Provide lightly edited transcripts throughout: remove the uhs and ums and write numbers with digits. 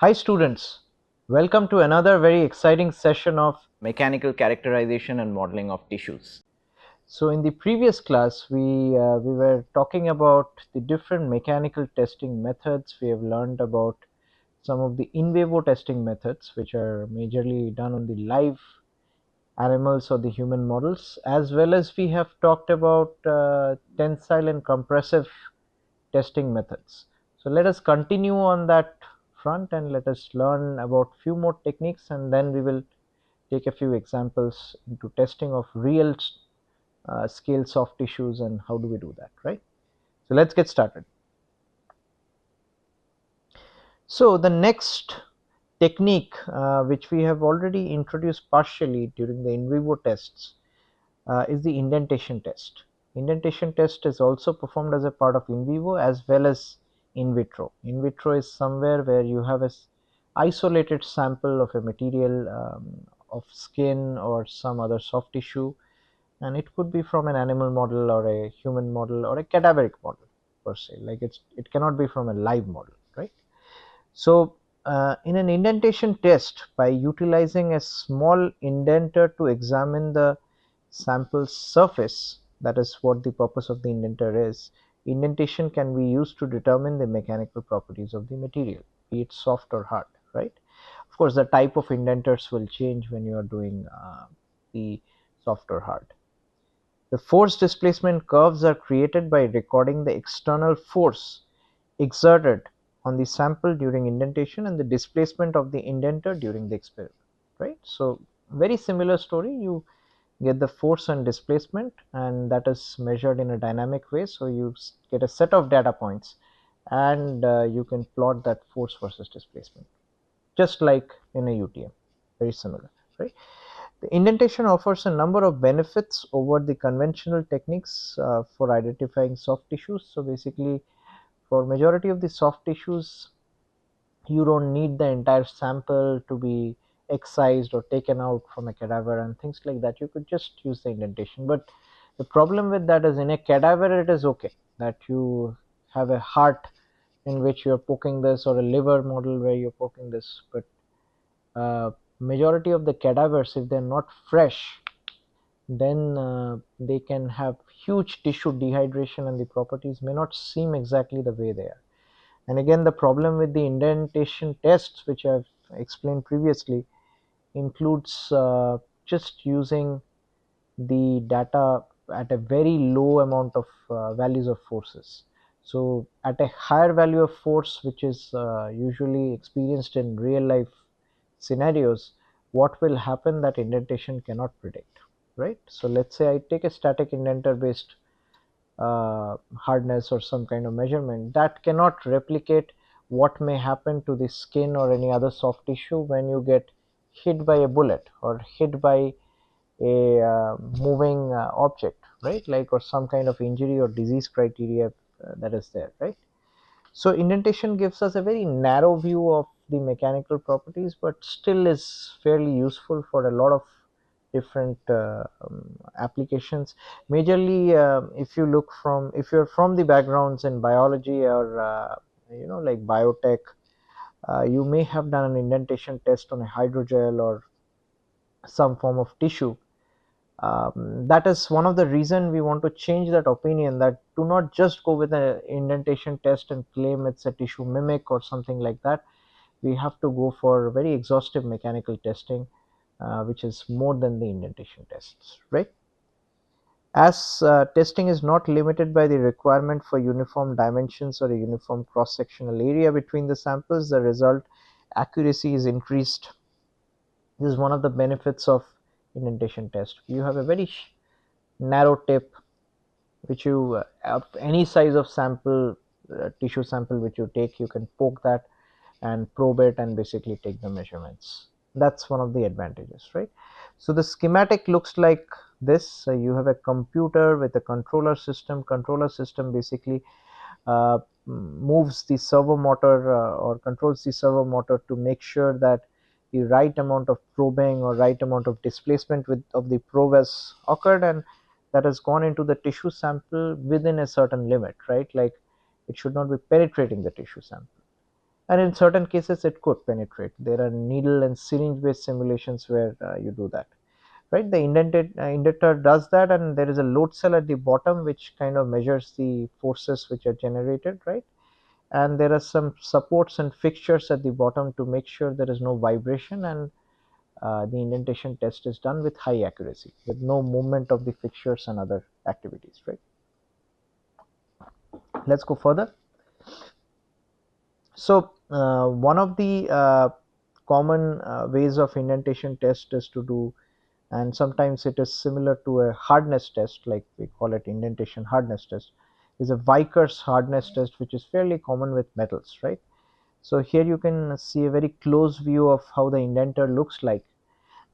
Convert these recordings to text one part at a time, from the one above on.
Hi students, welcome to another very exciting session of mechanical characterization and modeling of tissues. So in the previous class we were talking about the different mechanical testing methods. We have learned about some of the in vivo testing methods which are majorly done on the live animals or the human models, as well as we have talked about tensile and compressive testing methods. So let us continue on that front and let us learn about few more techniques, and then we will take a few examples into testing of real scale soft tissues and how do we do that, right? So let's get started. So the next technique which we have already introduced partially during the in vivo tests is the indentation test. Indentation test is also performed as a part of in vivo as well as in vitro. In vitro is somewhere where you have a isolated sample of a material of skin or some other soft tissue, and it could be from an animal model or a human model or a cadaveric model per se. Like it cannot be from a live model, right? So in an indentation test, by utilizing a small indenter to examine the sample's surface, that is what the purpose of the indenter is, indentation can be used to determine the mechanical properties of the material, be it soft or hard, right? Of course, the type of indenters will change when you are doing the soft or hard. The force displacement curves are created by recording the external force exerted on the sample during indentation and the displacement of the indenter during the experiment, right? So very similar story. You get the force and displacement, and that is measured in a dynamic way. So you get a set of data points, and you can plot that force versus displacement, just like in a UTM. Very similar, right? The indentation offers a number of benefits over the conventional techniques for identifying soft tissues. So basically, for majority of the soft tissues, you don't need the entire sample to be excised or taken out from a cadaver and things like that. You could just use the indentation. But the problem with that is, in a cadaver it is okay that you have a heart in which you're poking this, or a liver model where you're poking this. But majority of the cadavers, if they're not fresh, then they can have huge tissue dehydration and the properties may not seem exactly the way they are. And again, the problem with the indentation tests, which I've explained previously, includes just using the data at a very low amount of values of forces. So at a higher value of force, which is usually experienced in real life scenarios, what will happen that indentation cannot predict, right? So let's say I take a static indenter based hardness or some kind of measurement that cannot replicate what may happen to the skin or any other soft tissue when you get hit by a bullet or hit by a moving object, right? Like, or some kind of injury or disease criteria that is there, right? So indentation gives us a very narrow view of the mechanical properties, but still is fairly useful for a lot of different applications. Majorly, if you're from the backgrounds in biology or like biotech, you may have done an indentation test on a hydrogel or some form of tissue. That is one of the reason we want to change that opinion, that do not just go with an indentation test and claim it's a tissue mimic or something like that. We have to go for very exhaustive mechanical testing, which is more than the indentation tests, right? As testing is not limited by the requirement for uniform dimensions or a uniform cross sectional area between the samples, the result accuracy is increased. This is one of the benefits of indentation test. You have a very narrow tip which you of any size of sample, tissue sample which you take, you can poke that and probe it and basically take the measurements. That's one of the advantages, right? So the schematic looks like this. You have a computer with a controller system basically moves the servo motor or controls the servo motor to make sure that the right amount of probing or right amount of displacement of the probe has occurred, and that has gone into the tissue sample within a certain limit, right? Like, it should not be penetrating the tissue sample. and in certain cases it could penetrate. There are needle and syringe based simulations where you do that, right? The indenter does that, and there is a load cell at the bottom which kind of measures the forces which are generated, right? And there are some supports and fixtures at the bottom to make sure there is no vibration, and the indentation test is done with high accuracy with no movement of the fixtures and other activities, right? Let's go further. So one of the common ways of indentation test is to do, and sometimes it is similar to a hardness test, like we call it indentation hardness test, is a Vickers hardness test, which is fairly common with metals, right? So here you can see a very close view of how the indenter looks like,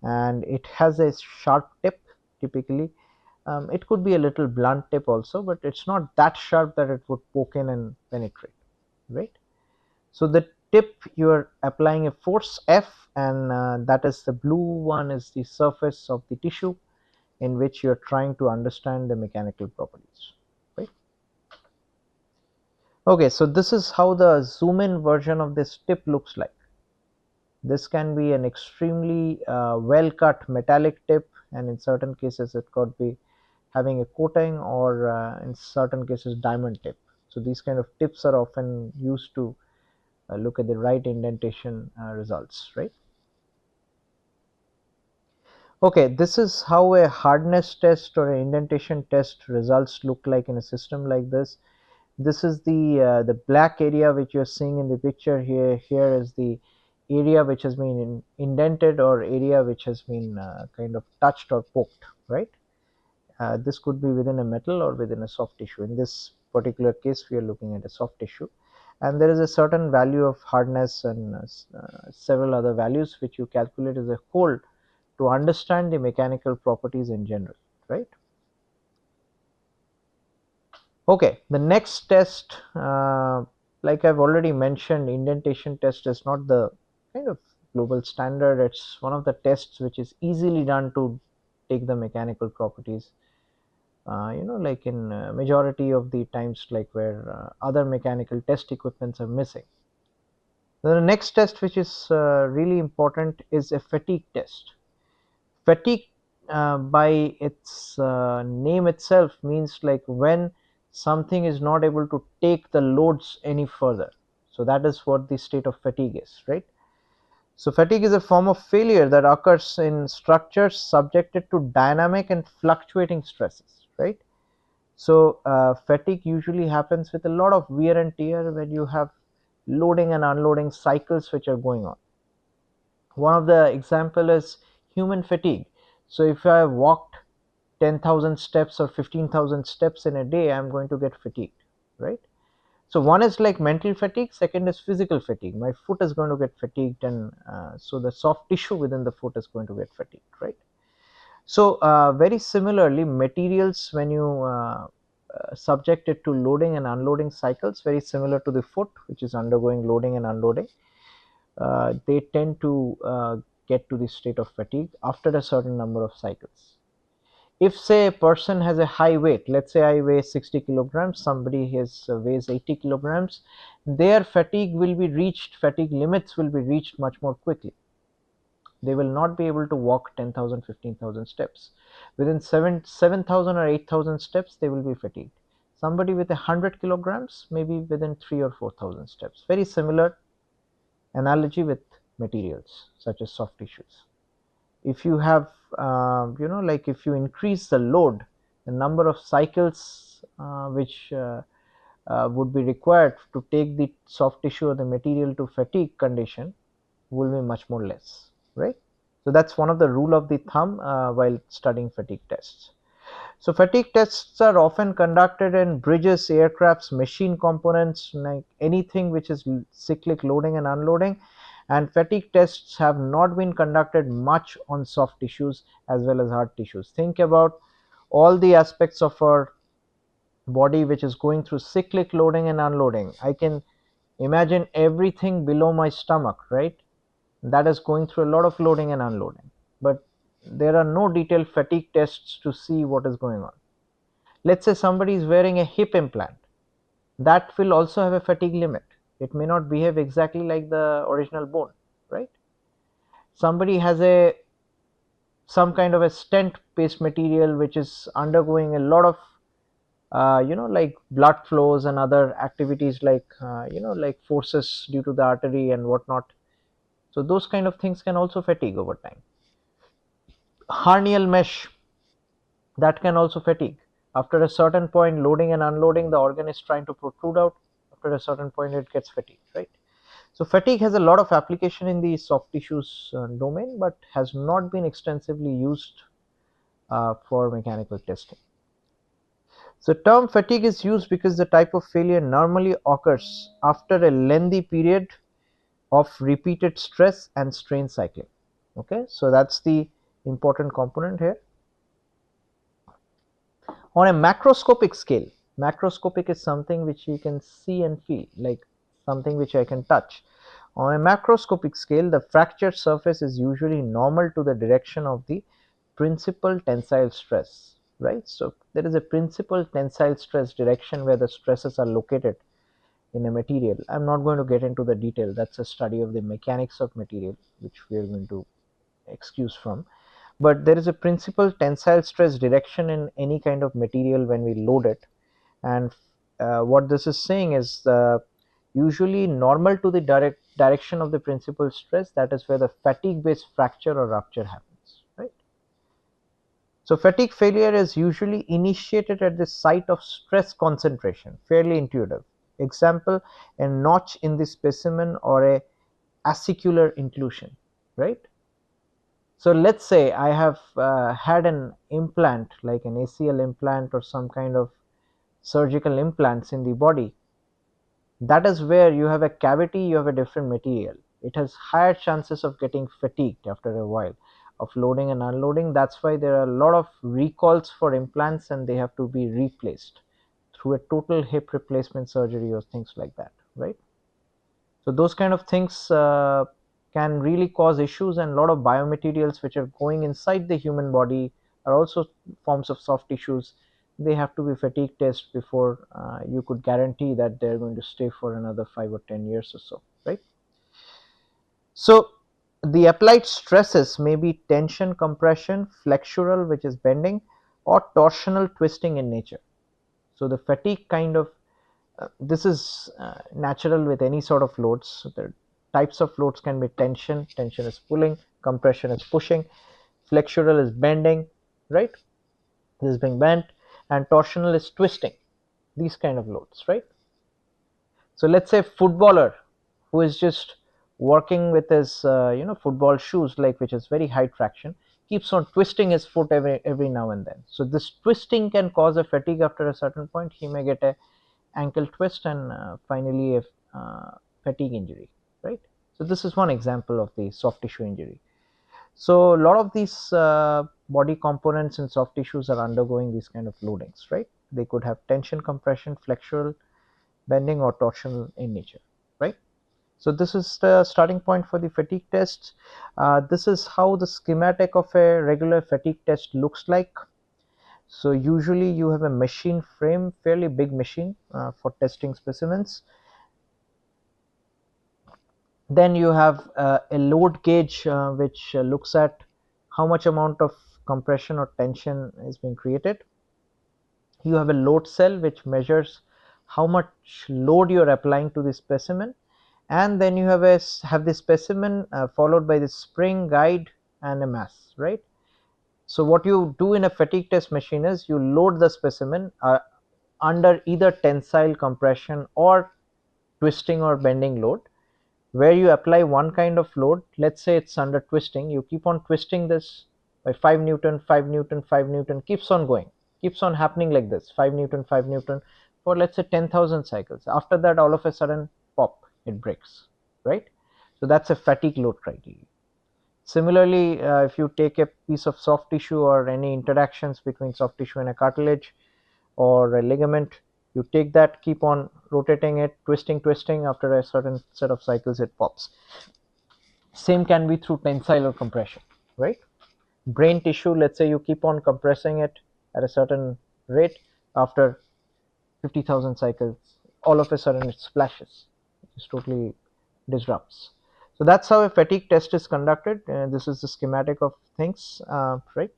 and it has a sharp tip typically. It could be a little blunt tip also, but it's not that sharp that it would poke in and penetrate, right? So the tip, you are applying a force F, and that is the blue one is the surface of the tissue in which you are trying to understand the mechanical properties, right? Okay, so this is how the zoom in version of this tip looks like. This can be an extremely well cut metallic tip, and in certain cases it could be having a coating, or in certain cases diamond tip. So these kind of tips are often used to look at the right indentation results, right? Okay, this is how a hardness test or an indentation test results look like in a system like this. This is the black area which you're seeing in the picture here. Here is the area which has been indented, or area which has been kind of touched or poked, right? This could be within a metal or within a soft tissue. In this particular case, we are looking at a soft tissue, and there is a certain value of hardness and several other values which you calculate as a whole to understand the mechanical properties in general, right? Okay, the next test, like I've already mentioned, indentation test is not the kind of global standard. It's one of the tests which is easily done to take the mechanical properties. Like in majority of the times, like where other mechanical test equipments are missing. The next test, which is really important, is a fatigue test. Fatigue, by its name itself, means like when something is not able to take the loads any further. So that is what the state of fatigue is, right? So fatigue is a form of failure that occurs in structures subjected to dynamic and fluctuating stresses, right? So fatigue usually happens with a lot of wear and tear when you have loading and unloading cycles which are going on. One of the example is human fatigue. So if I walked 10,000 steps or 15,000 steps in a day, I'm going to get fatigued, right? So one is like mental fatigue, second is physical fatigue. My foot is going to get fatigued, and so the soft tissue within the foot is going to get fatigued, right? So very similarly, materials, when you subject it to loading and unloading cycles, very similar to the foot which is undergoing loading and unloading, they tend to get to the state of fatigue after a certain number of cycles. If say a person has a high weight, let's say I weigh 60 kilograms, somebody weighs 80 kilograms, their fatigue limits will be reached much more quickly. They will not be able to walk 10,000, 15,000 steps. Within 7,000 or 8,000 steps, they will be fatigued. Somebody with 100 kilograms, maybe within 3 or 4,000 steps. Very similar analogy with materials such as soft tissues. If you have, like if you increase the load, the number of cycles which would be required to take the soft tissue or the material to fatigue condition will be much more less, right? So that's one of the rule of the thumb while studying fatigue tests. So fatigue tests are often conducted in bridges, aircrafts, machine components, like anything which is cyclic loading and unloading. And fatigue tests have not been conducted much on soft tissues as well as hard tissues. Think about all the aspects of our body which is going through cyclic loading and unloading. I can imagine everything below my stomach, right? That is going through a lot of loading and unloading. But there are no detailed fatigue tests to see what is going on. Let's say somebody is wearing a hip implant, that will also have a fatigue limit. It may not behave exactly like the original bone, right? Somebody has a some kind of a stent based material which is undergoing a lot of like blood flows and other activities like like forces due to the artery and whatnot. So those kind of things can also fatigue over time. Hernial mesh, that can also fatigue. After a certain point, loading and unloading, the organ is trying to protrude out. After a certain point, it gets fatigued, right? So fatigue has a lot of application in the soft tissues domain, but has not been extensively used for mechanical testing. So term fatigue is used because the type of failure normally occurs after a lengthy period of repeated stress and strain cycling. Okay, so that's the important component here. On a macroscopic scale, macroscopic is something which you can see and feel, like something which I can touch. On a macroscopic scale, the fractured surface is usually normal to the direction of the principal tensile stress, right? So there is a principal tensile stress direction where the stresses are located in a material. I'm not going to get into the detail. That's a study of the mechanics of material, which we are going to excuse from. But there is a principal tensile stress direction in any kind of material when we load it. And what this is saying is usually normal to the direction of the principal stress. That is where the fatigue based fracture or rupture happens, right? So fatigue failure is usually initiated at the site of stress concentration, fairly intuitive. Example, a notch in the specimen or a acicular inclusion, right? So let's say I have had an implant like an ACL implant or some kind of surgical implants in the body. That is where you have a cavity, you have a different material. It has higher chances of getting fatigued after a while of loading and unloading. That's why there are a lot of recalls for implants and they have to be replaced through a total hip replacement surgery or things like that, right? So those kind of things can really cause issues, and a lot of biomaterials which are going inside the human body are also forms of soft tissues. They have to be fatigue tested before you could guarantee that they're going to stay for another 5 or 10 years or so, right? So the applied stresses may be tension, compression, flexural, which is bending, or torsional twisting in nature. So the fatigue kind of this is natural with any sort of loads. So the types of loads can be tension. Tension is pulling, compression is pushing, flexural is bending, right? This is being bent, and torsional is twisting. These kind of loads, right? So let's say footballer who is just working with his football shoes, like which is very high traction, keeps on twisting his foot every now and then. So this twisting can cause a fatigue after a certain point. He may get a ankle twist and finally a fatigue injury, right? So this is one example of the soft tissue injury. So a lot of these body components in soft tissues are undergoing these kind of loadings, right? They could have tension, compression, flexural, bending, or torsional in nature, right? So this is the starting point for the fatigue tests. This is how the schematic of a regular fatigue test looks like. So usually you have a machine frame, fairly big machine for testing specimens. Then you have a load gauge which looks at how much amount of compression or tension is being created. You have a load cell which measures how much load you are applying to the specimen, and then you have the specimen followed by the spring, guide, and a mass, right? So what you do in a fatigue test machine is you load the specimen under either tensile, compression, or twisting or bending load, where you apply one kind of load. Let's say it's under twisting. You keep on twisting this by 5 Newton, 5 Newton, 5 Newton, keeps on going, keeps on happening like this, 5 Newton, 5 Newton for let's say 10,000 cycles. After that, all of a sudden, pop, it breaks, right? So that's a fatigue load criteria. Similarly, if you take a piece of soft tissue or any interactions between soft tissue and a cartilage or a ligament, you take that, keep on rotating it, twisting, after a certain set of cycles it pops. Same can be through tensile or compression, right? Brain tissue, let's say you keep on compressing it at a certain rate, after 50,000 cycles all of a sudden it splashes. Just totally disrupts. So that's how a fatigue test is conducted. This is the schematic of things, right?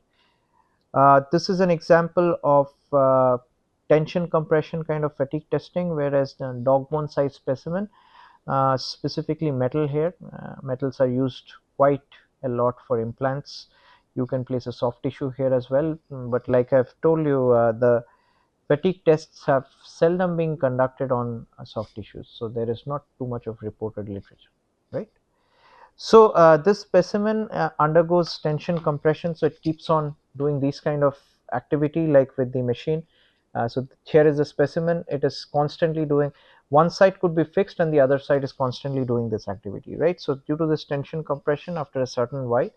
This is an example of tension compression kind of fatigue testing, whereas the dog bone size specimen, specifically metal here, metals are used quite a lot for implants. You can place a soft tissue here as well, but like I've told you, the fatigue tests have seldom been conducted on soft tissues, so there is not too much of reported literature, right? So this specimen undergoes tension compression, so it keeps on doing these kind of activity like with the machine. So here is a specimen, it is constantly doing, one side could be fixed and the other side is constantly doing this activity, right? So due to this tension compression, after a certain y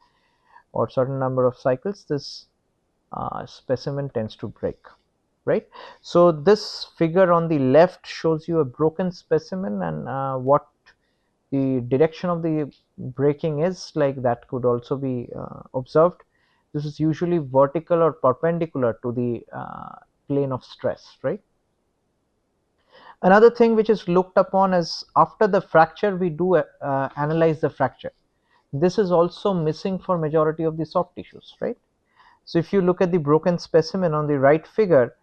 or certain number of cycles, this specimen tends to break, right? So this figure on the left shows you a broken specimen, and what the direction of the breaking is like, that could also be observed. This is usually vertical or perpendicular to the plane of stress, right? Another thing which is looked upon is after the fracture we do analyze the fracture. This is also missing for majority of the soft tissues, right? So if you look at the broken specimen on the right figure,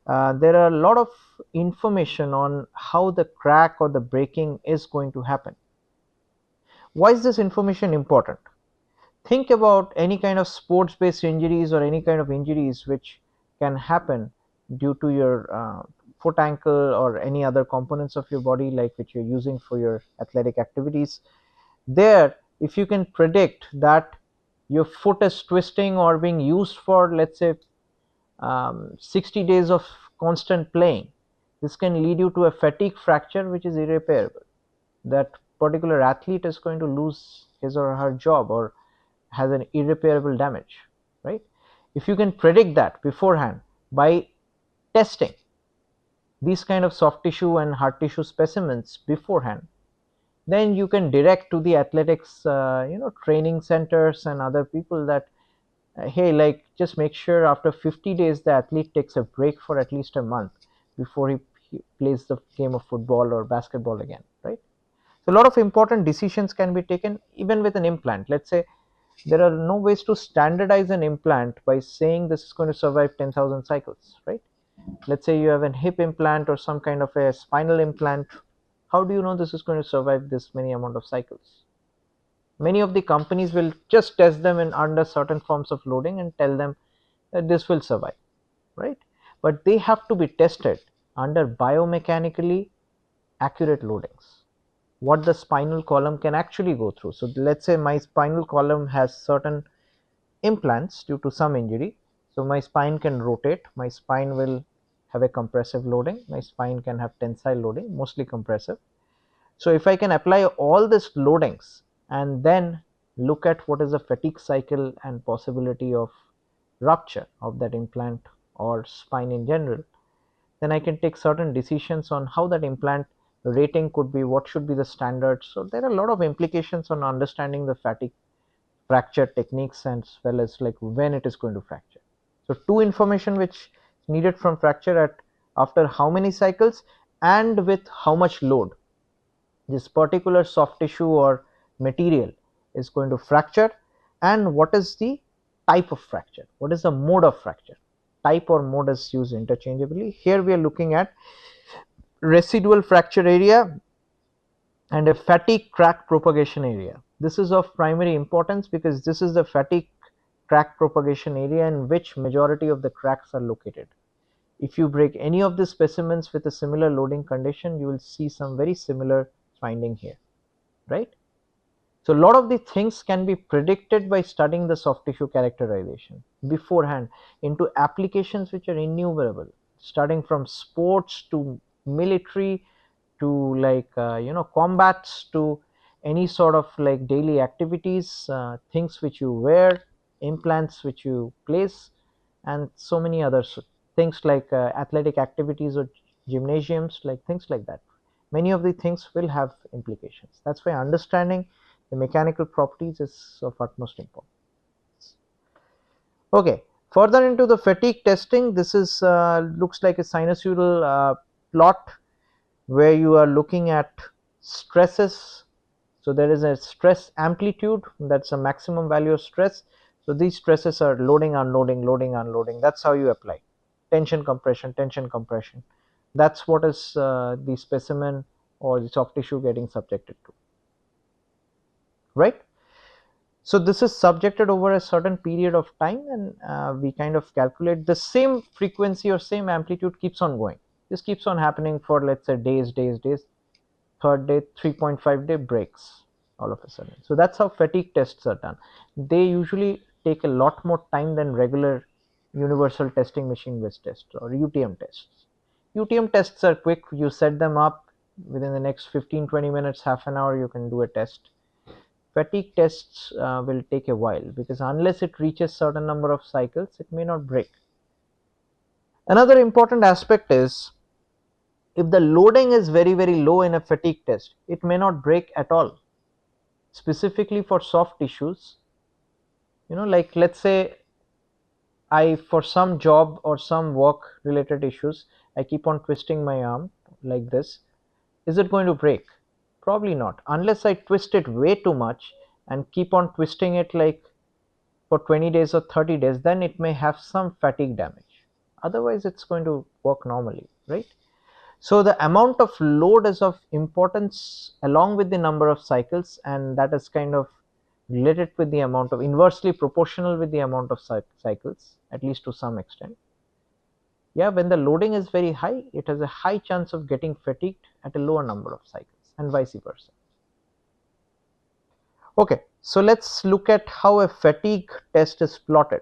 there are a lot of information on how the crack or the breaking is going to happen. Why is this information important? Think about any kind of sports based injuries or any kind of injuries which can happen due to your foot, ankle, or any other components of your body like which you're using for your athletic activities. There, if you can predict that your foot is twisting or being used for, let's say, 60 days of constant playing, this can lead you to a fatigue fracture which is irreparable. That particular athlete is going to lose his or her job or has an irreparable damage, right? If you can predict that beforehand by testing these kind of soft tissue and hard tissue specimens beforehand, then you can direct to the athletics training centers and other people that hey, like, just make sure after 50 days the athlete takes a break for at least a month before he plays the game of football or basketball again, right? So a lot of important decisions can be taken even with an implant. Let's say there are no ways to standardize an implant by saying this is going to survive 10,000 cycles, right? Let's say you have a hip implant or some kind of a spinal implant. How do you know this is going to survive this many amount of cycles? Many of the companies will just test them in under certain forms of loading and tell them that this will survive, right? But they have to be tested under biomechanically accurate loadings, what the spinal column can actually go through. So let's say my spinal column has certain implants due to some injury. So my spine can rotate, my spine will have a compressive loading, my spine can have tensile loading, mostly compressive. So if I can apply all these loadings and then look at what is the fatigue cycle and possibility of rupture of that implant or spine in general, then I can take certain decisions on how that implant rating could be, what should be the standards. So there are a lot of implications on understanding the fatigue fracture techniques as well as like when it is going to fracture. So two information which needed from fracture at after how many cycles and with how much load this particular soft tissue or material is going to fracture, and what is the type of fracture, what is the mode of fracture. Type or mode is used interchangeably. Here we are looking at residual fracture area and a fatigue crack propagation area. This is of primary importance because this is the fatigue crack propagation area in which majority of the cracks are located. If you break any of the specimens with a similar loading condition, you will see some very similar finding here, right? So a lot of the things can be predicted by studying the soft tissue characterization beforehand into applications which are innumerable, starting from sports to military to like combats to any sort of like daily activities, things which you wear, implants which you place, and so many other things like athletic activities or gymnasiums, like things like that. Many of the things will have implications. That's why understanding the mechanical properties is of utmost importance. Okay, further into the fatigue testing, this is looks like a sinusoidal plot where you are looking at stresses. So there is a stress amplitude, that's a maximum value of stress. So these stresses are loading, unloading, loading, unloading. That's how you apply tension, compression, tension, compression. That's what is the specimen or the soft tissue getting subjected to, right? So this is subjected over a certain period of time, and we kind of calculate the same frequency or same amplitude keeps on going. This keeps on happening for, let's say, days. Third day, 3.5 day breaks all of a sudden. So that's how fatigue tests are done. They usually take a lot more time than regular universal testing machine based tests or UTM tests. UTM tests are quick. You set them up within the next 15-20 minutes, half an hour, you can do a test. Fatigue tests will take a while, because unless it reaches certain number of cycles, it may not break. Another important aspect is, if the loading is very low in a fatigue test, it may not break at all. Specifically for soft tissues, like let's say I, for some job or some work related issues, I keep on twisting my arm like this. Is it going to break? Probably not, unless I twist it way too much and keep on twisting it like for 20 days or 30 days, then it may have some fatigue damage. Otherwise it's going to work normally, right? So the amount of load is of importance along with the number of cycles, and that is kind of related with the amount of, inversely proportional with the amount of cycles, at least to some extent. Yeah, when the loading is very high, it has a high chance of getting fatigued at a lower number of cycles, and vice versa. Okay, so let's look at how a fatigue test is plotted.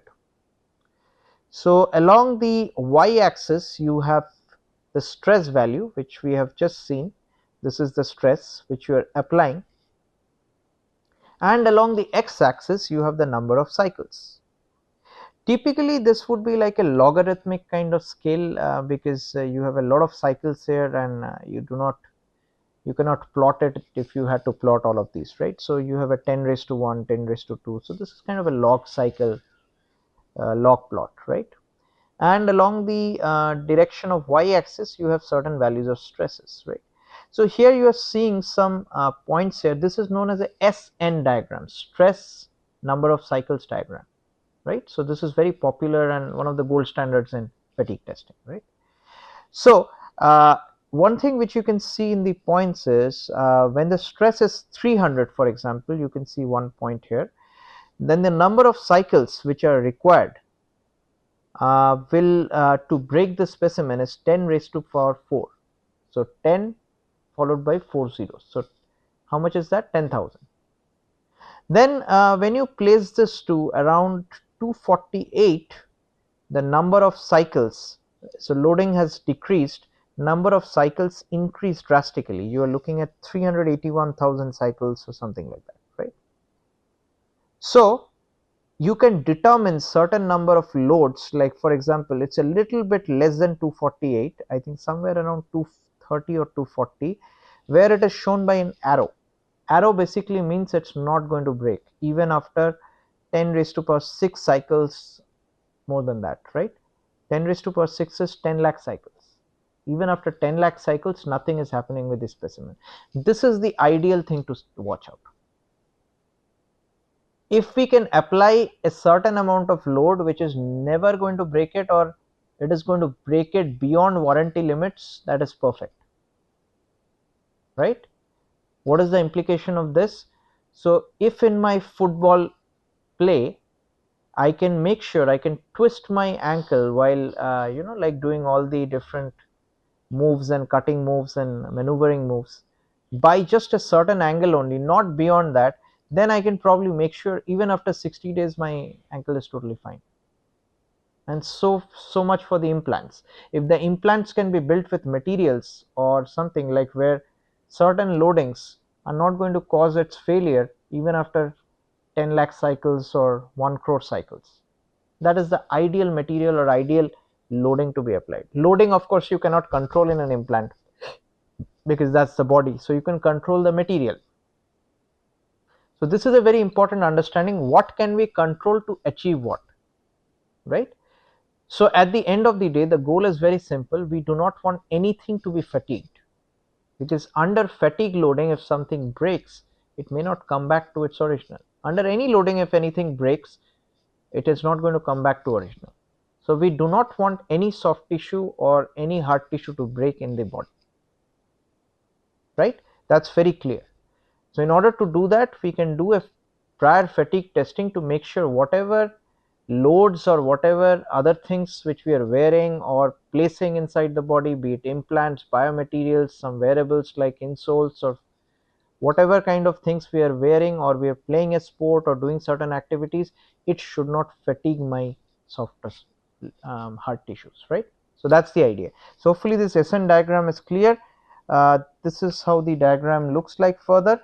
So along the y-axis you have the stress value, which we have just seen. This is the stress which you are applying, and along the x-axis you have the number of cycles. Typically this would be like a logarithmic kind of scale, because you have a lot of cycles here, and you cannot plot it if you had to plot all of these, right? So you have a 10 raised to 1, 10 raised to 2. So this is kind of a log cycle, log plot, right? And along the direction of y-axis you have certain values of stresses, right? So here you are seeing some points here. This is known as a SN diagram, stress number of cycles diagram, right? So this is very popular and one of the gold standards in fatigue testing, right? So one thing which you can see in the points is, when the stress is 300, for example, you can see one point here, then the number of cycles which are required to break the specimen is 10 raised to power 4. So 10 followed by 4 zeros. So how much is that? 10,000. Then when you place this to around 248, the number of cycles, so loading has decreased, number of cycles increased drastically. You are looking at 381,000 cycles or something like that, right? So you can determine certain number of loads, like for example, it's a little bit less than 248, I think somewhere around 230 or 240, where it is shown by an arrow. Arrow basically means it's not going to break even after 10 raised to power 6 cycles, more than that, right? 10 raised to power 6 is 10 lakh cycles. Even after 10 lakh cycles, nothing is happening with this specimen. This is the ideal thing to watch out. If we can apply a certain amount of load which is never going to break it, or it is going to break it beyond warranty limits, that is perfect, right? What is the implication of this? So if in my football play I can make sure I can twist my ankle while like doing all the different moves and cutting moves and maneuvering moves by just a certain angle only, not beyond that, then I can probably make sure even after 60 days my ankle is totally fine. And so much for the implants. If the implants can be built with materials or something like where certain loadings are not going to cause its failure even after 10 lakh cycles or 1 crore cycles, that is the ideal material or ideal loading to be applied. Loading, of course, you cannot control in an implant because that's the body, so you can control the material. So this is a very important understanding, what can we control to achieve what, right? So at the end of the day, the goal is very simple. We do not want anything to be fatigued. because under fatigue loading, if something breaks, it may not come back to its original. Under any loading, if anything breaks, it is not going to come back to original. So we do not want any soft tissue or any hard tissue to break in the body, right? That's very clear. So in order to do that, we can do a prior fatigue testing to make sure whatever loads or whatever other things which we are wearing or placing inside the body, be it implants, biomaterials, some wearables like insoles, or whatever kind of things we are wearing, or we are playing a sport or doing certain activities, it should not fatigue my softer hard tissues, right? So that's the idea. So hopefully this SN diagram is clear. This is how the diagram looks like further.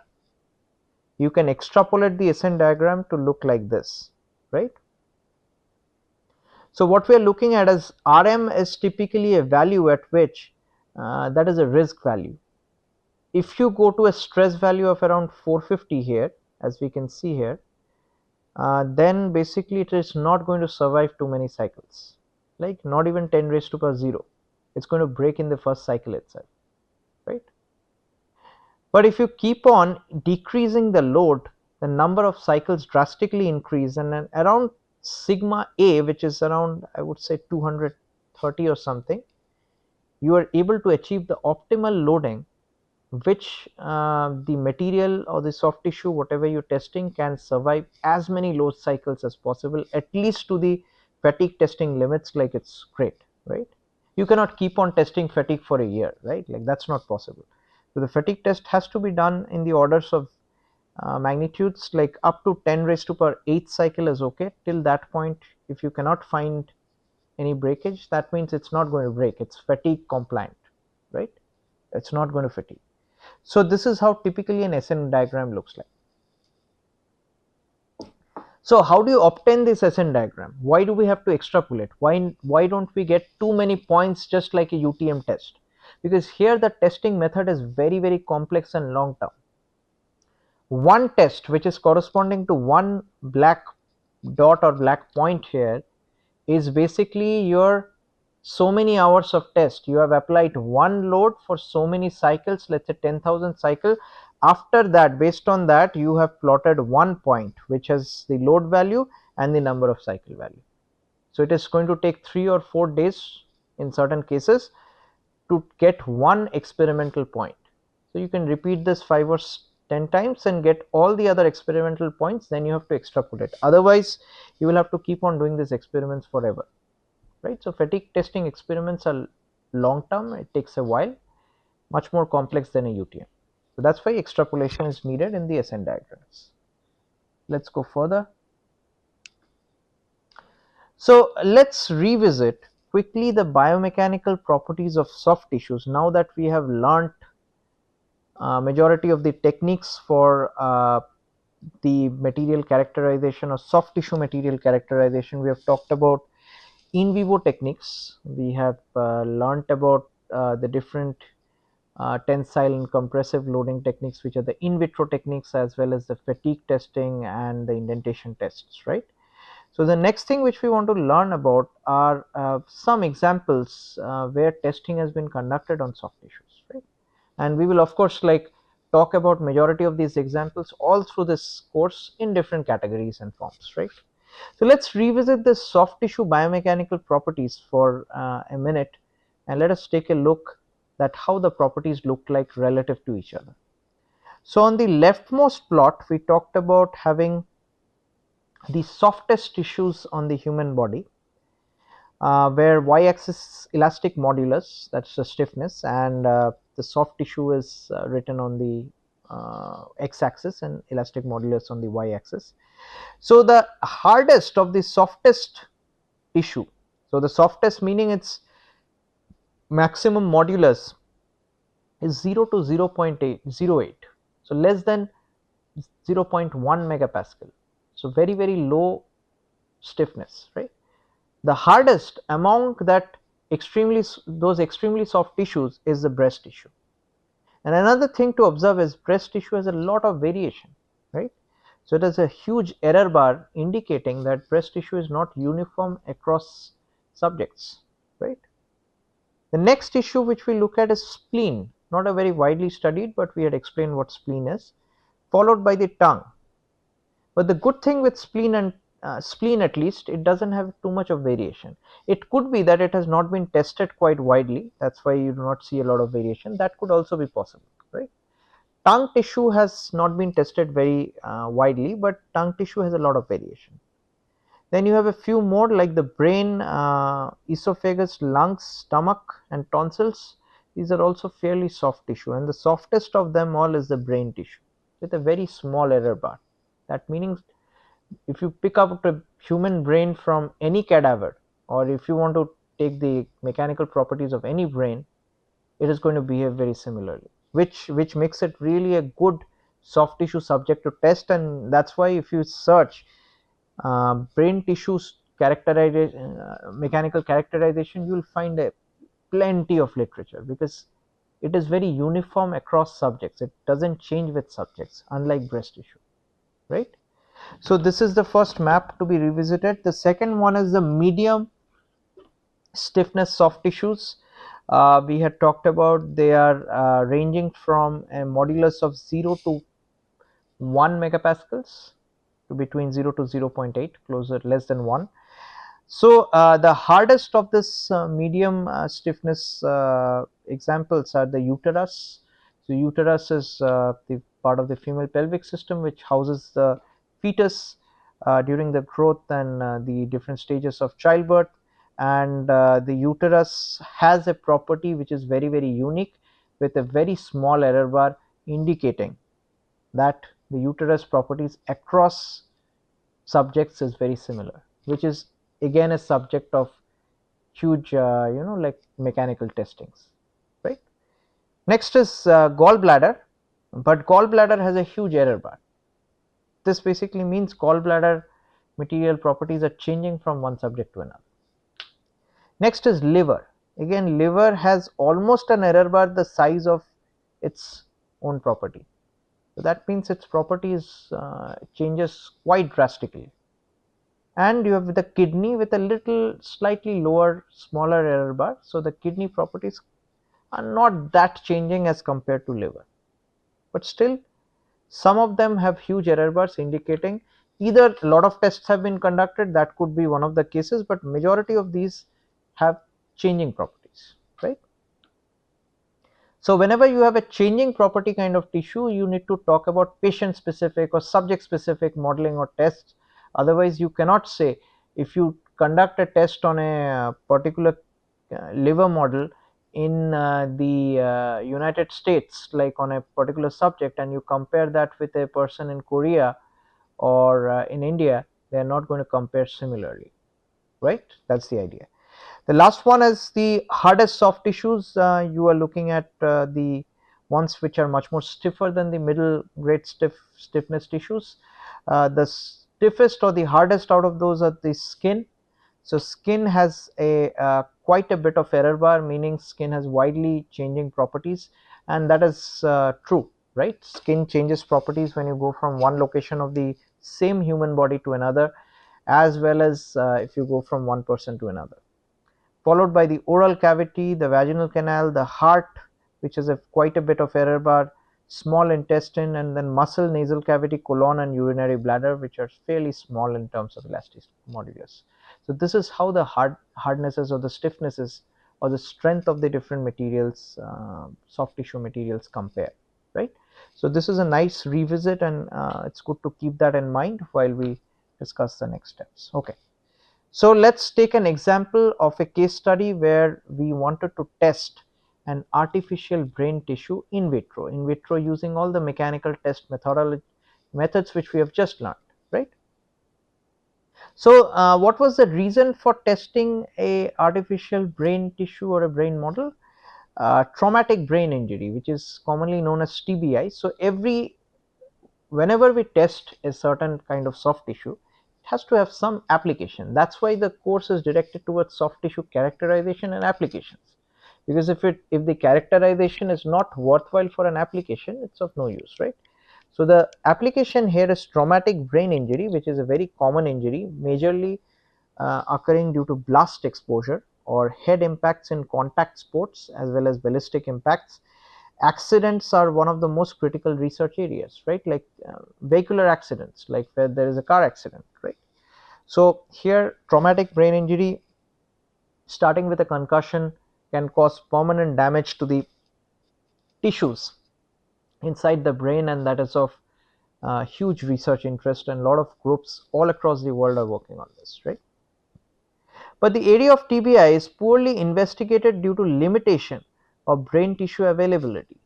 You can extrapolate the SN diagram to look like this, right? So what we are looking at is Rm is typically a value at which that is a risk value. If you go to a stress value of around 450 here, as we can see here, then basically it is not going to survive too many cycles, like not even 10 raised to power 0. It's going to break in the first cycle itself, right? But if you keep on decreasing the load, the number of cycles drastically increase, and then around sigma A, which is around, I would say 230 or something, you are able to achieve the optimal loading which the material or the soft tissue, whatever you're testing, can survive as many load cycles as possible, at least to the fatigue testing limits. Like, it's great, right? You cannot keep on testing fatigue for a year, right? Like, that's not possible. So the fatigue test has to be done in the orders of magnitudes, like up to 10 raised to power 8 cycle is okay. Till that point, if you cannot find any breakage, that means it's not going to break, it's fatigue compliant, right? It's not going to fatigue. So this is how typically an SN diagram looks like. So how do you obtain this SN diagram? Why do we have to extrapolate? Why don't we get too many points just like a UTM test? Because here the testing method is very complex and long term. One test which is corresponding to one black dot or black point here is basically your so many hours of test. You have applied one load for so many cycles, let's say 10,000 cycle. After that, based on that, you have plotted one point which has the load value and the number of cycle value. So it is going to take 3 or 4 days in certain cases to get one experimental point. So you can repeat this 5 or 10 times and get all the other experimental points, then you have to extrapolate. Otherwise, you will have to keep on doing these experiments forever, right? So fatigue testing experiments are long term, it takes a while, much more complex than a UTM. So that's why extrapolation is needed in the SN diagrams. Let's go further. So let's revisit quickly the biomechanical properties of soft tissues now that we have learnt majority of the techniques for the material characterization or soft tissue material characterization. We have talked about in vivo techniques. We have learnt about the different tensile and compressive loading techniques, which are the in vitro techniques, as well as the fatigue testing and the indentation tests, right? So the next thing which we want to learn about are some examples where testing has been conducted on soft tissues, right? And we will of course like talk about majority of these examples all through this course in different categories and forms, right? So let's revisit the soft tissue biomechanical properties for a minute, and let us take a look at how the properties look like relative to each other. So on the leftmost plot, we talked about having the softest tissues on the human body, where y-axis elastic modulus, that's the stiffness, and the soft tissue is written on the x-axis and elastic modulus on the y-axis. So the hardest of the softest tissue, so the softest meaning its maximum modulus is 0 to 0.08, so less than 0.1 megapascal, so very low stiffness, right? The hardest among that those extremely soft tissues is the breast tissue. And another thing to observe is breast tissue has a lot of variation, right? So it has a huge error bar indicating that breast tissue is not uniform across subjects, right? The next issue which we look at is spleen. not a very widely studied, but we had explained what spleen is, followed by the tongue. But the good thing with spleen and spleen, at least, it doesn't have too much of variation. It could be that it has not been tested quite widely. That's why you do not see a lot of variation. That could also be possible, right? Tongue tissue has not been tested very widely, but tongue tissue has a lot of variation. Then you have a few more like the brain, esophagus, lungs, stomach, and tonsils. These are also fairly soft tissue, and the softest of them all is the brain tissue with a very small error bar. That meaning, if you pick up a human brain from any cadaver, or if you want to take the mechanical properties of any brain, it is going to behave very similarly, which makes it really a good soft tissue subject to test. And that's why if you search brain tissues characterization, mechanical characterization, you will find a plenty of literature, because it is very uniform across subjects. It doesn't change with subjects, unlike breast tissue, right? So this is the first map to be revisited. The second one is the medium stiffness soft tissues. We had talked about they are ranging from a modulus of 0 to 1 megapascals to between 0 to 0.8, closer less than 1. So the hardest of this medium stiffness examples are the uterus. So uterus is the part of the female pelvic system which houses the fetus during the growth and the different stages of childbirth. And the uterus has a property which is very unique, with a very small error bar, indicating that the uterus properties across subjects is very similar, which is again a subject of huge like mechanical testings, right? Next is gallbladder, but gallbladder has a huge error bar. This basically means gallbladder material properties are changing from one subject to another. Next is liver. Again, liver has almost an error bar the size of its own property. So that means its properties changes quite drastically. And you have the kidney with a little slightly lower, smaller error bar. So the kidney properties are not that changing as compared to liver, but still some of them have huge error bars, indicating either a lot of tests have been conducted, that could be one of the cases, but majority of these have changing properties, right? So whenever you have a changing property kind of tissue, you need to talk about patient specific or subject specific modeling or tests. Otherwise you cannot say, if you conduct a test on a particular liver model in the United States, like on a particular subject, and you compare that with a person in Korea or in India, they are not going to compare similarly, right? That's the idea. The last one is the hardest soft tissues. You are looking at the ones which are much more stiffer than the middle grade stiffness tissues. The stiffest or the hardest out of those are the skin. So skin has a quite a bit of error bar, meaning skin has widely changing properties, and that is true, right? Skin changes properties when you go from one location of the same human body to another, as well as if you go from one person to another. Followed by the oral cavity, the vaginal canal, the heart, which has a quite a bit of error bar, small intestine, and then muscle, nasal cavity, colon, and urinary bladder, which are fairly small in terms of elasticity modulus. So this is how the hardnesses or the stiffnesses or the strength of the different materials, soft tissue materials, compare, right? So this is a nice revisit, and it's good to keep that in mind while we discuss the next steps. Okay. So let's take an example of a case study where we wanted to test an artificial brain tissue in vitro using all the mechanical test methods which we have just learned, right? So what was the reason for testing a artificial brain tissue or a brain model? Traumatic brain injury, which is commonly known as TBI. So whenever we test a certain kind of soft tissue, it has to have some application. That's why the course is directed towards soft tissue characterization and applications, because if the characterization is not worthwhile for an application, it's of no use, right? So the application here is traumatic brain injury, which is a very common injury, majorly occurring due to blast exposure or head impacts in contact sports, as well as ballistic impacts. accidents are one of the most critical research areas, right? Like vehicular accidents, like where there is a car accident, right? So here traumatic brain injury starting with a concussion can cause permanent damage to the tissues inside the brain, and that is of huge research interest, and a lot of groups all across the world are working on this, right? But the area of TBI is poorly investigated due to limitation of brain tissue availability.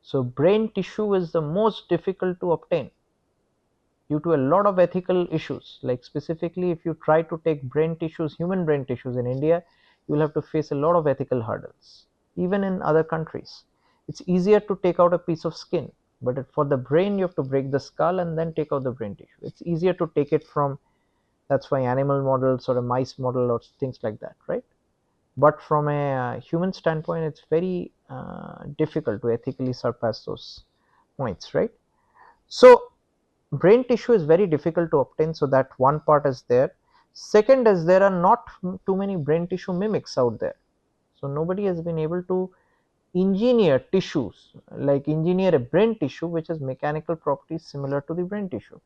So brain tissue is the most difficult to obtain due to a lot of ethical issues. Like specifically, if you try to take brain tissues, human brain tissues in India, you will have to face a lot of ethical hurdles. Even in other countries, it's easier to take out a piece of skin, but for the brain, you have to break the skull and then take out the brain tissue. It's easier to take it from, that's why animal models or a mice model or things like that, right? But from a human standpoint, it's very difficult to ethically surpass those points, right? So brain tissue is very difficult to obtain, so that one part is there. Second is there are not too many brain tissue mimics out there, so nobody has been able to engineer tissues, like engineer a brain tissue which has mechanical properties similar to the brain tissue.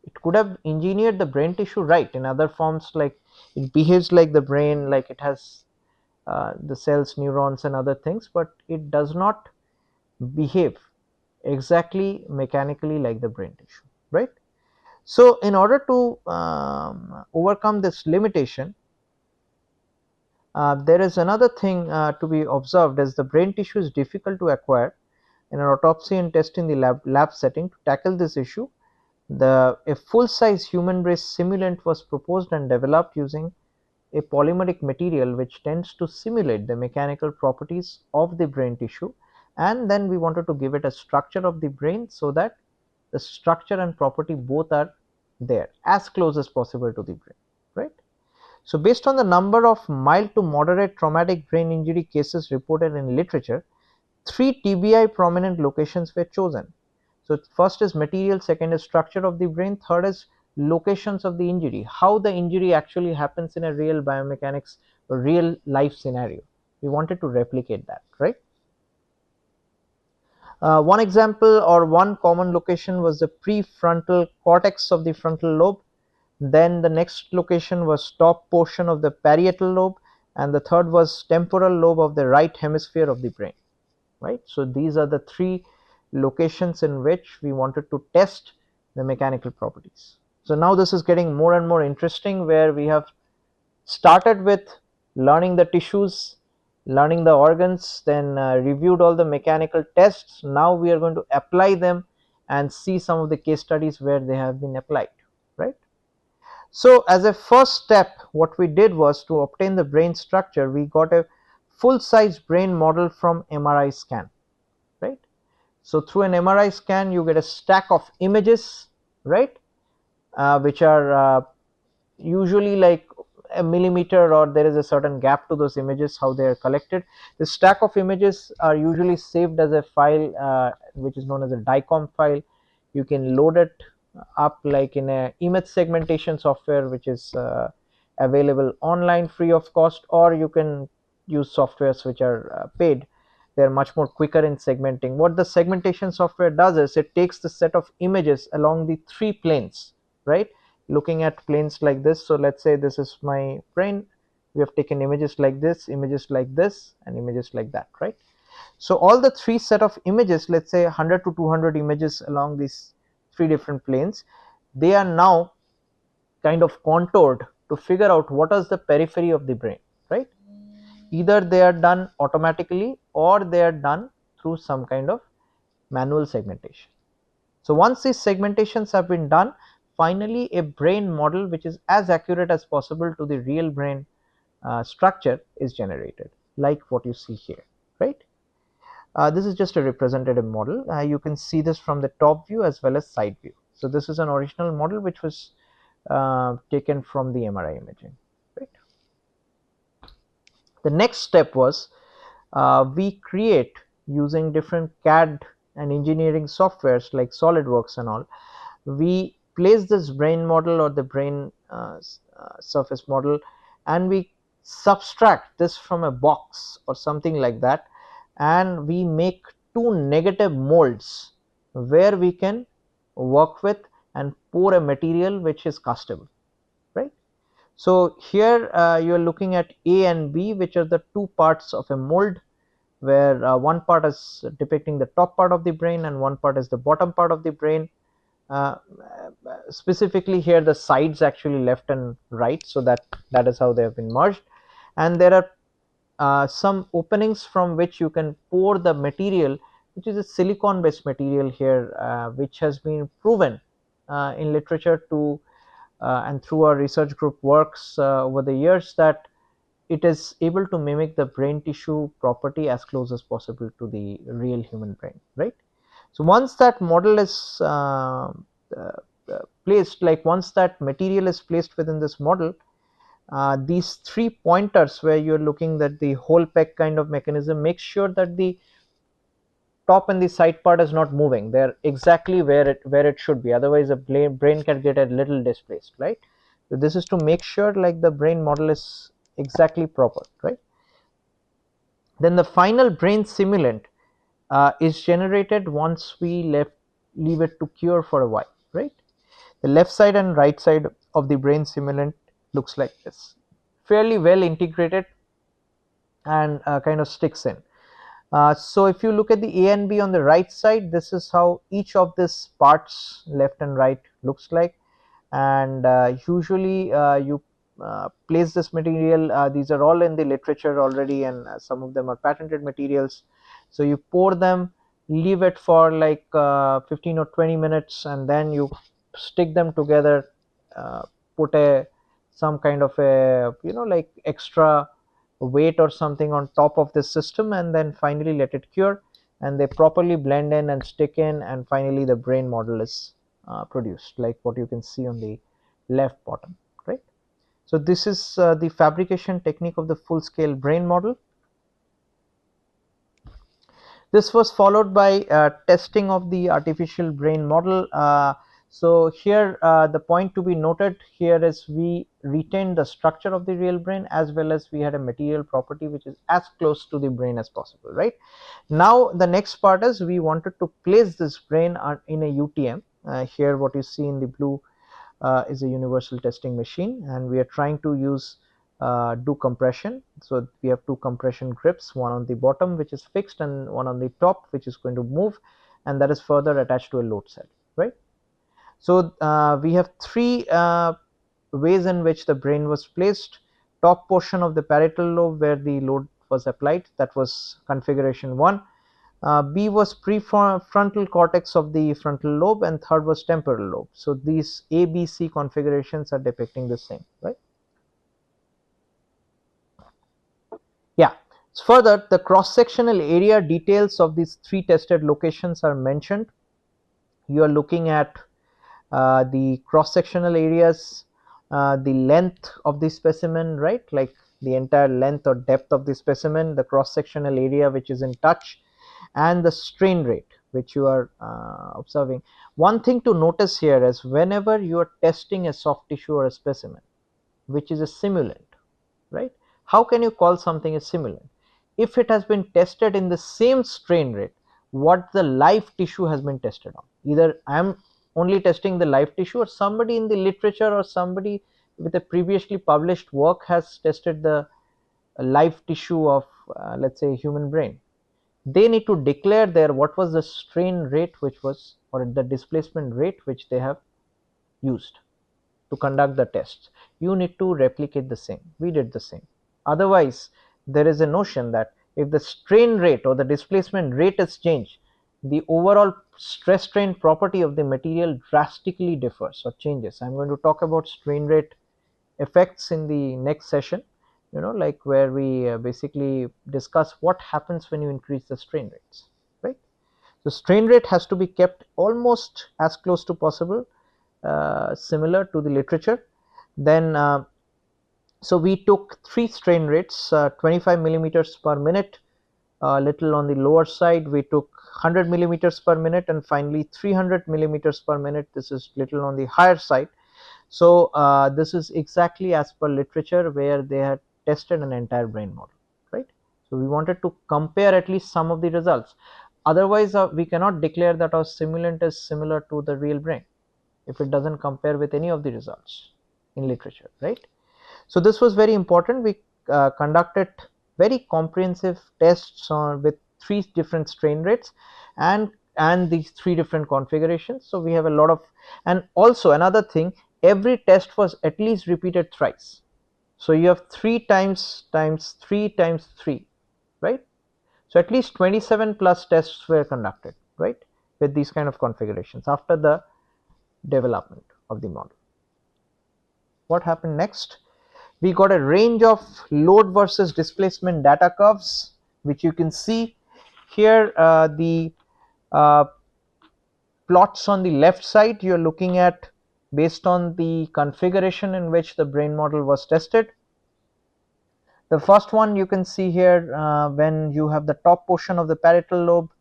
It could have engineered the brain tissue right in other forms, like it behaves like the brain, like it has the cells, neurons and other things, but it does not behave exactly mechanically like the brain tissue, right? So in order to overcome this limitation, there is another thing to be observed, as the brain tissue is difficult to acquire in an autopsy and test in the lab setting. To tackle this issue, a full size human brain simulant was proposed and developed using a polymeric material which tends to simulate the mechanical properties of the brain tissue, and then we wanted to give it a structure of the brain so that the structure and property both are there as close as possible to the brain, right? So based on the number of mild to moderate traumatic brain injury cases reported in literature, 3 TBI prominent locations were chosen. So first is material, second is structure of the brain, third is locations of the injury, how the injury actually happens in a real biomechanics or real life scenario. We wanted to replicate that, right? One example or one common location was the prefrontal cortex of the frontal lobe. Then the next location was top portion of the parietal lobe, and the third was temporal lobe of the right hemisphere of the brain, right? So these are the 3 locations in which we wanted to test the mechanical properties. So now this is getting more and more interesting, where we have started with learning the tissues, learning the organs, then reviewed all the mechanical tests. Now we are going to apply them and see some of the case studies where they have been applied, right? So as a first step, what we did was, to obtain the brain structure, we got a full size brain model from MRI scan, right? So through an MRI scan, you get a stack of images, right, which are usually like a millimeter, or there is a certain gap to those images how they are collected. The stack of images are usually saved as a file which is known as a DICOM file. You can load it up like in a image segmentation software which is available online free of cost, or you can use softwares which are paid. They are much more quicker in segmenting. What the segmentation software does is, it takes the set of images along the 3 planes, right, looking at planes like this. So let's say this is my brain, we have taken images like this, and images like that, right? So all the 3 set of images, let's say 100 to 200 images along these 3 different planes, they are now kind of contoured to figure out what is the periphery of the brain, right? Either they are done automatically or they are done through some kind of manual segmentation. So once these segmentations have been done, finally a brain model which is as accurate as possible to the real brain structure is generated, like what you see here, right? This is just a representative model. You can see this from the top view as well as side view. So this is an original model which was taken from the MRI imaging, right? The next step was, we create, using different CAD and engineering softwares like SolidWorks and all, we place this brain model or the brain surface model, and we subtract this from a box or something like that, and we make two negative molds where we can work with and pour a material which is castable, right. So here you are looking at A and B, which are the two parts of a mold, where one part is depicting the top part of the brain and one part is the bottom part of the brain. uh, Specifically here the sides actually left and right, so that is how they have been merged, and there are some openings from which you can pour the material, which is a silicon based material here, which has been proven in literature to and through our research group works over the years, that it is able to mimic the brain tissue property as close as possible to the real human brain, right. So once that model is placed, like once that material is placed within this model, these three pointers where you're looking at the whole peg kind of mechanism, make sure that the top and the side part is not moving, they're exactly where it should be, otherwise the brain can get a little displaced, right. So this is to make sure like the brain model is exactly proper, right. Then the final brain simulant is generated once we leave it to cure for a while, right. The left side and right side of the brain simulant looks like this, fairly well integrated and kind of sticks in. So if you look at the A and B on the right side, this is how each of these parts left and right looks like, and usually you place this material, these are all in the literature already, and some of them are patented materials. So you pour them, leave it for like 15 or 20 minutes, and then you stick them together, uh, put a some kind of a like extra weight or something on top of this system, and then finally let it cure, and they properly blend in and stick in, and finally the brain model is produced, like what you can see on the left bottom, right. So this is the fabrication technique of the full scale brain model. This was followed by testing of the artificial brain model. So here the point to be noted here is we retained the structure of the real brain, as well as we had a material property which is as close to the brain as possible, right. Now the next part is we wanted to place this brain in a UTM. Here what you see in the blue is a universal testing machine, and we are trying to use do compression. So we have two compression grips, one on the bottom which is fixed and one on the top which is going to move, and that is further attached to a load cell, right. So we have three ways in which the brain was placed. Top portion of the parietal lobe where the load was applied, that was configuration 1. B was prefrontal cortex of the frontal lobe, and third was temporal lobe. So these A, B, C configurations are depicting the same, right. Yeah. So further, the cross sectional area details of these three tested locations are mentioned. You are looking at the cross sectional areas, the length of the specimen, right, like the entire length or depth of the specimen, the cross sectional area which is in touch, and the strain rate which you are observing. One thing to notice here is whenever you are testing a soft tissue or a specimen which is a simulant, right, how can you call something a simulant? If it has been tested in the same strain rate what the live tissue has been tested on. Either I am only testing the live tissue, or somebody in the literature or somebody with a previously published work has tested the live tissue of let's say human brain. They need to declare there what was the strain rate which was, or the displacement rate which they have used to conduct the tests. You need to replicate the same. We did the same. Otherwise there is a notion that if the strain rate or the displacement rate is changed, the overall stress strain property of the material drastically differs or changes. I'm going to talk about strain rate effects in the next session, like where we basically discuss what happens when you increase the strain rates, right. So strain rate has to be kept almost as close to possible similar to the literature. Then so we took three strain rates, 25 millimeters per minute, a little on the lower side we took 100 millimeters per minute, and finally 300 millimeters per minute, this is little on the higher side. So this is exactly as per literature where they had tested an entire brain model, right. So we wanted to compare at least some of the results. Otherwise, we cannot declare that our simulant is similar to the real brain if it doesn't compare with any of the results in literature, right? So this was very important. We conducted very comprehensive tests with 3 different strain rates and these 3 different configurations. So we have a lot of, and also another thing, every test was at least repeated thrice. So you have 3 times 3 times 3, right? So at least 27 plus tests were conducted, right, with these kind of configurations after the development of the model. What happened next? We got a range of load versus displacement data curves, which you can see here. The uh, plots on the left side you are looking at based on the configuration in which the brain model was tested. The first one you can see here, when you have the top portion of the parietal lobe,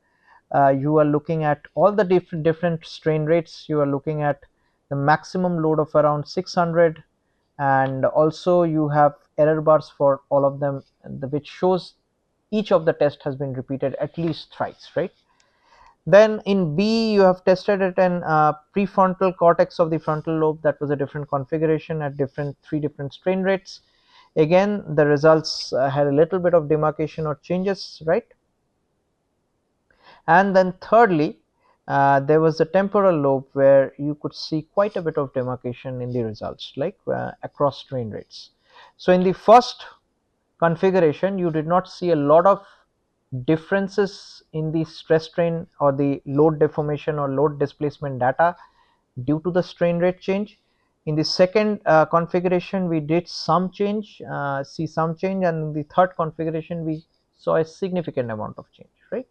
you are looking at all the different strain rates. You are looking at the maximum load of around 600, and also you have error bars for all of them, which shows each of the test has been repeated at least thrice, right? Then in B you have tested it in prefrontal cortex of the frontal lobe. That was a different configuration at 3 different strain rates. Again, the results had a little bit of demarcation or changes, right? And then thirdly, there was the temporal lobe where you could see quite a bit of demarcation in the results, like across strain rates. So in the first configuration you did not see a lot of differences in the stress strain or the load deformation or load displacement data due to the strain rate change. In the second configuration we did see some change, and in the third configuration we saw a significant amount of change, right?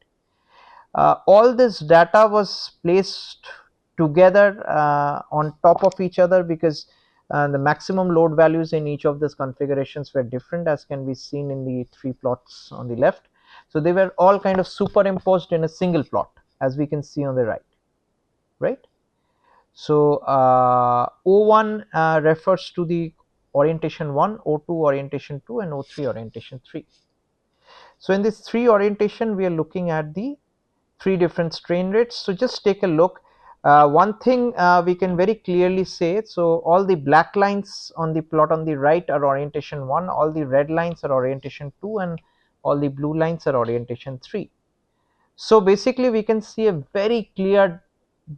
All this data was placed together on top of each other because the maximum load values in each of these configurations were different, as can be seen in the 3 plots on the left. So they were all kind of superimposed in a single plot, as we can see on the right? So O1 refers to the orientation 1, O2 orientation 2, and O3 orientation 3. So in this 3 orientation we are looking at the 3 different strain rates. So just take a look. One thing we can very clearly say, so all the black lines on the plot on the right are orientation 1, all the red lines are orientation 2, and all the blue lines are orientation 3. So basically we can see a very clear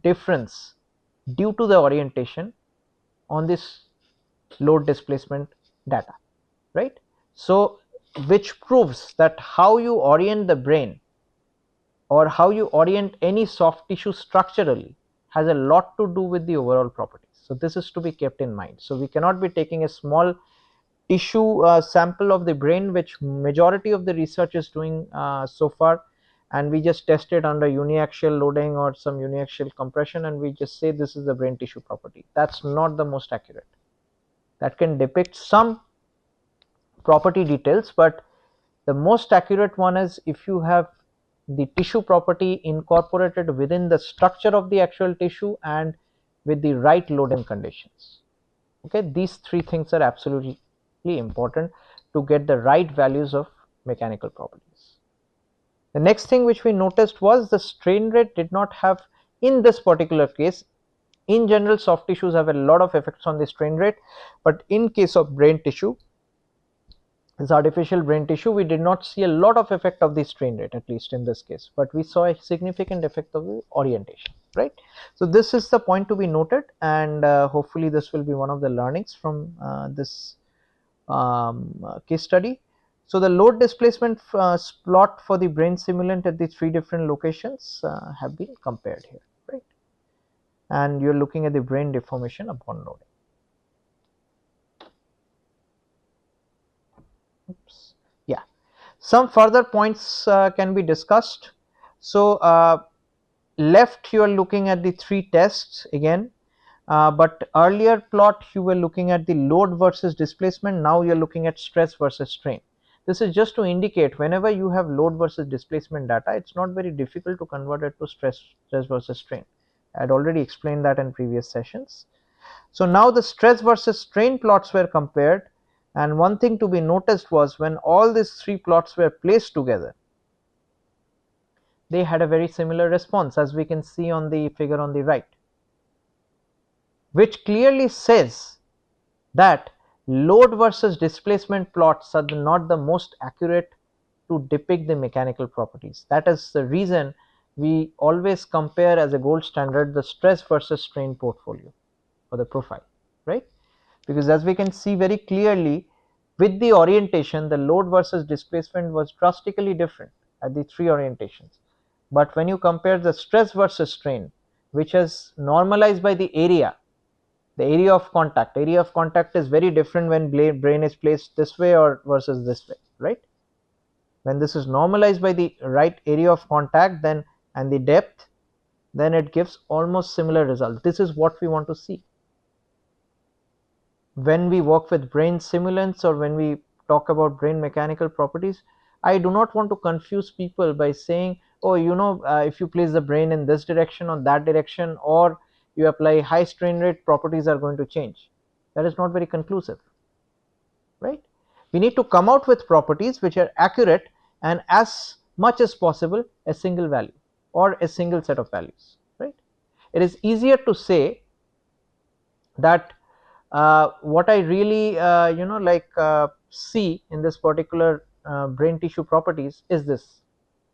difference due to the orientation on this load displacement data, right? So which proves that how you orient the brain or how you orient any soft tissue structurally has a lot to do with the overall properties. So this is to be kept in mind. So we cannot be taking a small tissue sample of the brain, which majority of the research is doing so far, and we just test it under uniaxial loading or some uniaxial compression, and we just say this is the brain tissue property. That's not the most accurate. That can depict some property details, but the most accurate one is if you have the tissue property incorporated within the structure of the actual tissue and with the right loading conditions. Okay, these 3 things are absolutely important to get the right values of mechanical properties. The next thing which we noticed was the strain rate did not have, in this particular case, in general soft tissues have a lot of effects on the strain rate, but in case of brain tissue, this artificial brain tissue, we did not see a lot of effect of the strain rate, at least in this case, but we saw a significant effect of the orientation, right? So this is the point to be noted, and hopefully this will be one of the learnings from this case study. So the load displacement plot for the brain simulant at the 3 different locations have been compared here, right? And you're looking at the brain deformation upon loading. Oops. Yeah, some further points can be discussed. So left you are looking at the 3 tests again, but earlier plot you were looking at the load versus displacement. Now you are looking at stress versus strain. This is just to indicate whenever you have load versus displacement data, it's not very difficult to convert it to stress versus strain. I had already explained that in previous sessions. So now the stress versus strain plots were compared, and one thing to be noticed was when all these 3 plots were placed together, they had a very similar response, as we can see on the figure on the right, which clearly says that load versus displacement plots are not the most accurate to depict the mechanical properties. That is the reason we always compare as a gold standard the stress versus strain portfolio or the profile, right? Because as we can see very clearly, with the orientation, the load versus displacement was drastically different at the three orientations. But when you compare the stress versus strain, which is normalized by the area of contact is very different when brain is placed this way or versus this way, right? When this is normalized by the right area of contact, then and the depth, then it gives almost similar results. This is what we want to see when we work with brain simulants or when we talk about brain mechanical properties. I do not want to confuse people by saying, oh, if you place the brain in this direction or that direction, or you apply high strain rate, properties are going to change. That is not very conclusive, right? We need to come out with properties which are accurate and as much as possible a single value or a single set of values, right? It is easier to say that what I really see in this particular brain tissue properties is this,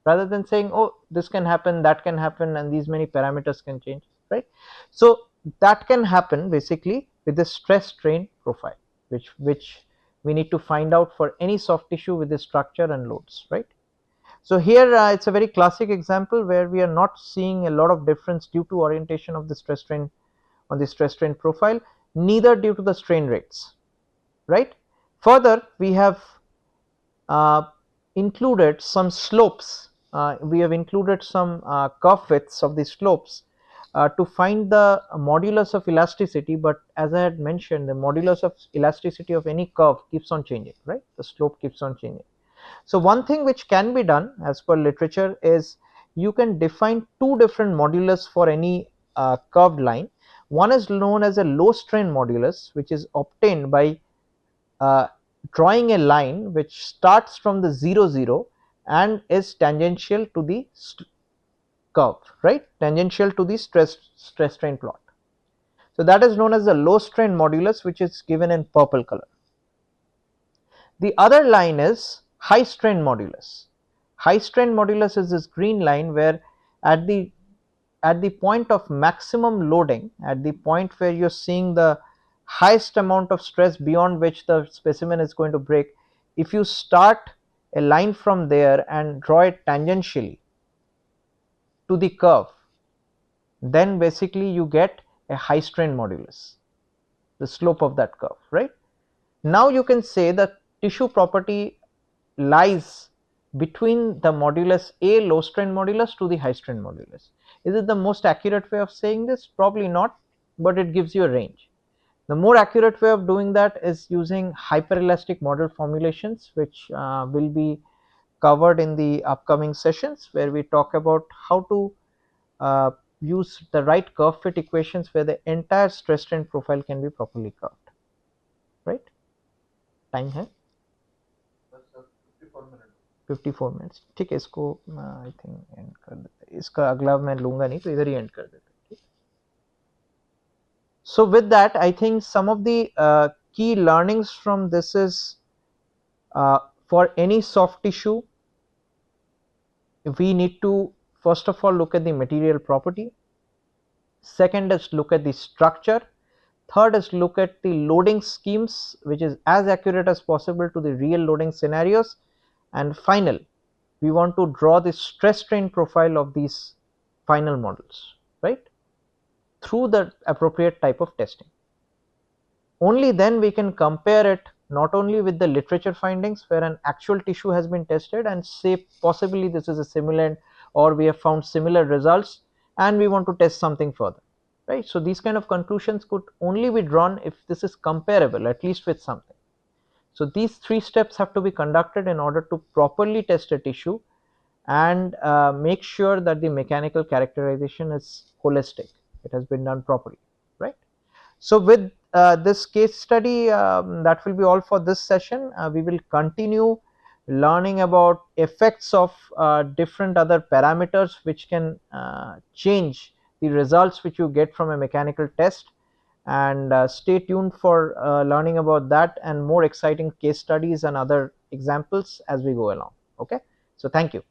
rather than saying, oh, this can happen, that can happen, and these many parameters can change, right? So that can happen basically with the stress strain profile, which we need to find out for any soft tissue with the structure and loads, right? So here it's a very classic example where we are not seeing a lot of difference due to orientation of the stress strain on the stress strain profile, neither due to the strain rates, right? Further, we have uh, included some slopes, we have included some curve widths of the slopes to find the modulus of elasticity, but as I had mentioned, the modulus of elasticity of any curve keeps on changing, right? The slope keeps on changing. So one thing which can be done as per literature is you can define two different modulus for any curved line. One is known as a low strain modulus, which is obtained by uh, drawing a line which starts from the 0 0 and is tangential to the curve, right? Tangential to the stress strain plot. So that is known as the low strain modulus, which is given in purple color. The other line is high strain modulus. High strain modulus is this green line where at the point of maximum loading, at the point where you are seeing the highest amount of stress beyond which the specimen is going to break, if you start a line from there and draw it tangentially to the curve, then basically you get a high strain modulus, the slope of that curve, right? Now you can say the tissue property lies between the modulus A, low strain modulus, to the high strain modulus. Is it the most accurate way of saying this? Probably not, but it gives you a range. The more accurate way of doing that is using hyperelastic model formulations, which will be covered in the upcoming sessions, where we talk about how to uh, use the right curve fit equations where the entire stress strain profile can be properly curved, right? Time है 54 minutes, ठीक है, इसको I think and कर देते हैं, इसका अगला मैं लूंगा नहीं तो इधर ही एंड कर देते हैं, ठीक। So with that, I think some of the key learnings from this is for any soft tissue, we need to first of all look at the material property, second is look at the structure, third is look at the loading schemes which is as accurate as possible to the real loading scenarios, and final, we want to draw the stress strain profile of these final models, right, through the appropriate type of testing. Only then we can compare it not only with the literature findings where an actual tissue has been tested and say possibly this is a simulant or we have found similar results and we want to test something further, right? So these kind of conclusions could only be drawn if this is comparable at least with something. So these three steps have to be conducted in order to properly test a tissue and make sure that the mechanical characterization is holistic, it has been done properly, right? So with this case study, that will be all for this session. We will continue learning about effects of different other parameters which can change the results which you get from a mechanical test. And stay tuned for learning about that and more exciting case studies and other examples as we go along. Okay, so thank you.